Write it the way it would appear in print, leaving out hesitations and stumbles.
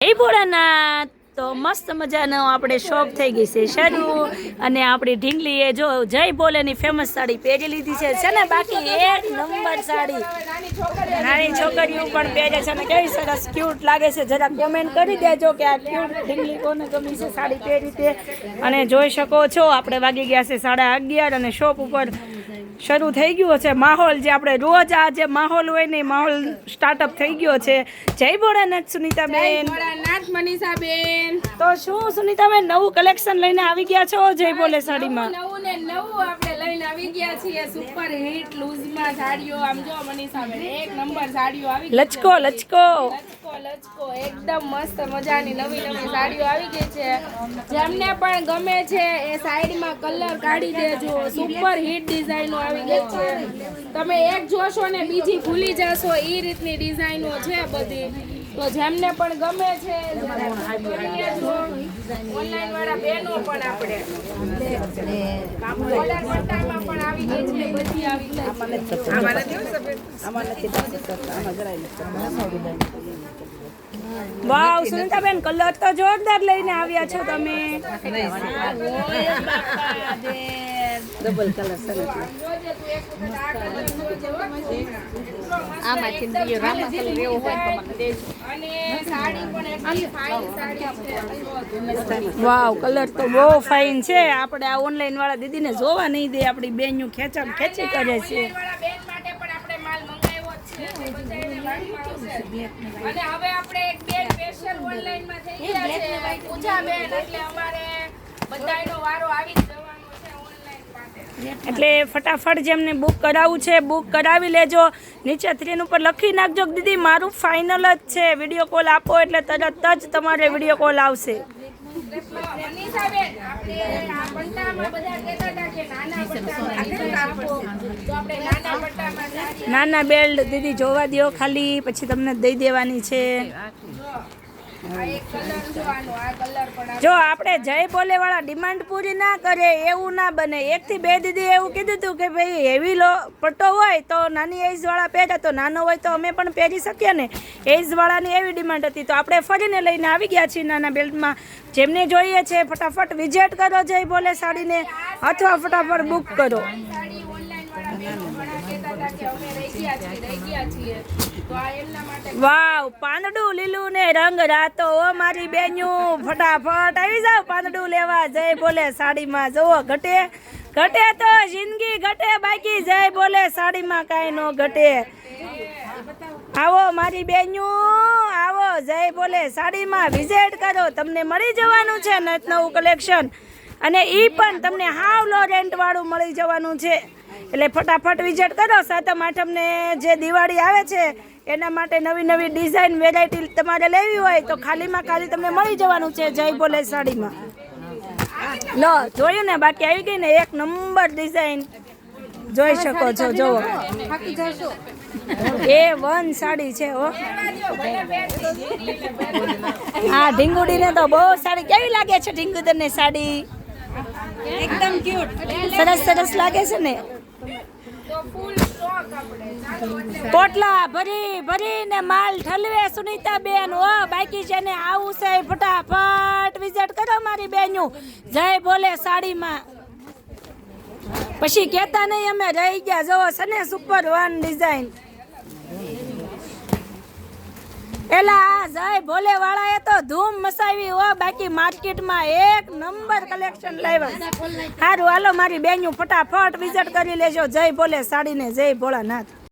એ ભોળાનાથ તો મસ્ત મજાનો આપણે શોપ થઈ ગઈ છે શરૂ અને આપણી ઢીંગલીએ જો જય ભોલેની ફેમસ સાડી પહેરી લીધી છે ને બાકી એક નંબર સાડી નાની છોકરીઓ પણ પહેરે છે ને કેવી સરસ ક્યુટ લાગે છે. જરા કોમેન્ટ કરી દેજો કે આ ક્યુટ ઢીંગલી કોને ગમી છે સાડી પહેરી તે. અને જોઈ શકો છો આપણે વાગી ગયા છે 11:30 અને શોપ ઉપર શરૂ થઈ ગયો છે માહોલ. જે આપણે રોજ આ જે માહોલ હોય ને માહોલ સ્ટાર્ટઅપ થઈ ગયો છે. જય ભોળાનાથ સુનીતાબેન. ભોળાનાથ મનીષાબેન. તો શું સુનીતાબેન નવું કલેક્શન લઈને આવી ગયા છો જય ભોલે સાડીમાં? નવું ને નવું આપણે લઈને આવી ગયા છીએ. સુપર હિટ લૂઝમાં સાડીઓ. આમ જો મનીષાબેન એક નંબર સાડીઓ આવી ગઈ. લચકો લચકો લચકો એકદમ મસ્ત મજાની નવી નવી સાડીઓ આવી ગઈ છે. જેમને પણ ગમે છે એ સાઈડમાં કલર કાઢી દેજો. સુપર હિટ ડિઝાઇનો આવી ગઈ છે. તમે એક જોશો ને બીજી ભૂલી જશો એ રીતની ડિઝાઇનો છે બધી. તો જેમને પણ ગમે છે ઓનલાઈન વાળા બહેનો પણ આપણે ઓર્ડર પટ્ટામાં પણ આવી ગઈ છે. બધી આવી ગઈ વાવ સુનીતાબેન કલર તો જોરદાર લઈને આવ્યા છો તમે. ડબલ કલર સરસ. આમાંથી બીજો રામા કલર એવો હોય તો મને દેજો. અને સાડી પણ એટલી ફાઇન સાડી છે. વાવ કલર તો બહુ ફાઇન છે. આપણે આ ઓનલાઈન વાળા દીદીને જોવા નહીં દે. આપણી બેનનું ખેંચી કરે છે. વાળા બેન માટે પણ આપણે માલ મંગાવ્યો છે. બધા એને વાળમાં આવશે. અને હવે આપણે એક બેન સ્પેશિયલ ઓનલાઈન માં થઈ ગયા છે પૂજા બેન. એટલે અમારે બધાયનો વારો આવી જ જવાનો છે ઓનલાઈન માટે. એટલે ફટાફટ જેમને બુક કરાવવું છે બુક કરાવી લેજો. નીચે 3 ઉપર લખી નાખજો દીદી મારું ફાઇનલ જ છે. વિડીયો કોલ આપો એટલે તરત જ તમારે વિડીયો કોલ આવશે. મનીષાબેન આપણે આ પટ્ટામાં બધા કહેતા હતા કે નાના પટ્ટામાં આપો. તો આપણે નાના પટ્ટામાં સાડી નાના બેલ્ટ દીદી જોવા દો ખાલી પછી તમને દઈ દેવાની છે. આ એક કલર જોવાનો. આ કલર પણ જો આપણે જય ભોલે વાળા ડિમાન્ડ પૂરી ના કરે એવું ના બને. 1 થી 2 દીદી એવું કીધું હતું કે ભાઈ હેવી લો પટ્ટો હોય તો નાની એજ વાળા પહેરે તો નાનો હોય તો અમે પણ પહેરી શકીએ ને. એજ વાળાની એવી ડિમાન્ડ હતી તો આપણે ફરીને લઈને આવી ગયા છીએ નાના બેલ્ટમાં. જેમને જોઈએ છે ફટાફટ વિઝિટ કરો જય ભોલે સાડીને અથવા ફટાફટ બુક કરો. સાડી ઓનલાઈન વાળા બેન ઘણા કહેતા હતા કે અમે રહી ગયા છીએ. તો આ એમના માટે વાવ પાંદડું લીલું ને રંગ રાતો ઓ મારી બેન્યું ફટાફટ આવી જાવ પાંદડું લેવા જય ભોલે સાડીમાં. જુઓ ઘટે ઘટે તો જિંદગી ઘટે બાકી જય ભોલે સાડીમાં કાંઈ ન ઘટે. આવો મારી બેન્યું આવો જય ભોલે સાડીમાં વિઝિટ કરો. તમને મળી જવાનું છે નવું કલેક્શન અને એ પણ તમને હાવ લો રેન્ટ વાળું મળી જવાનું છે. એટલે ફટાફટ વિઝિટ કરો. 7મ 8મને જે દિવાળી આવે છે એના માટે નવી નવી ડિઝાઇન વેરાયટી તમારે લેવી હોય તો ખાલીમાં ખાલી તમને મળી જવાનું છે જય ભોલે સાડીમાં. લો જોયું ને બાકી આવી ગઈ ને એક નંબર ડિઝાઇન જોઈ શકો છો. જુઓ A1 સાડી છે હો. હા ઢીંગુડીને તો બહુ સાડી કેવી લાગે છે ઢીંગુદરને સાડી? એકદમ ક્યુટ સરસ સરસ લાગે છે ને. તો ફૂલ સ્ટોક આપણે ચાલો એટલે પોટલા ભરી ભરીને માલ ઠલવે સુનીતાબેન. ઓ બાકી છે ને આવું છે ફટાફટ વિઝિટ કરો મારી બેન્યું જય ભોલે સાડીમાં. પછી કહેતા નહીં અમે રહી ગયા. જુઓ સને સુપર 1 ડિઝાઇન. એલા આ જય ભોલે વાળાએ તો ધૂમ મચાવી હો. બાકી માર્કેટમાં એક નંબર કલેક્શન લાવ્યા. સારું હાલો મારી બેન્યું ફટાફટ વિઝિટ કરી લેજો જય ભોલે સાડીને. જય ભોળાનાથ.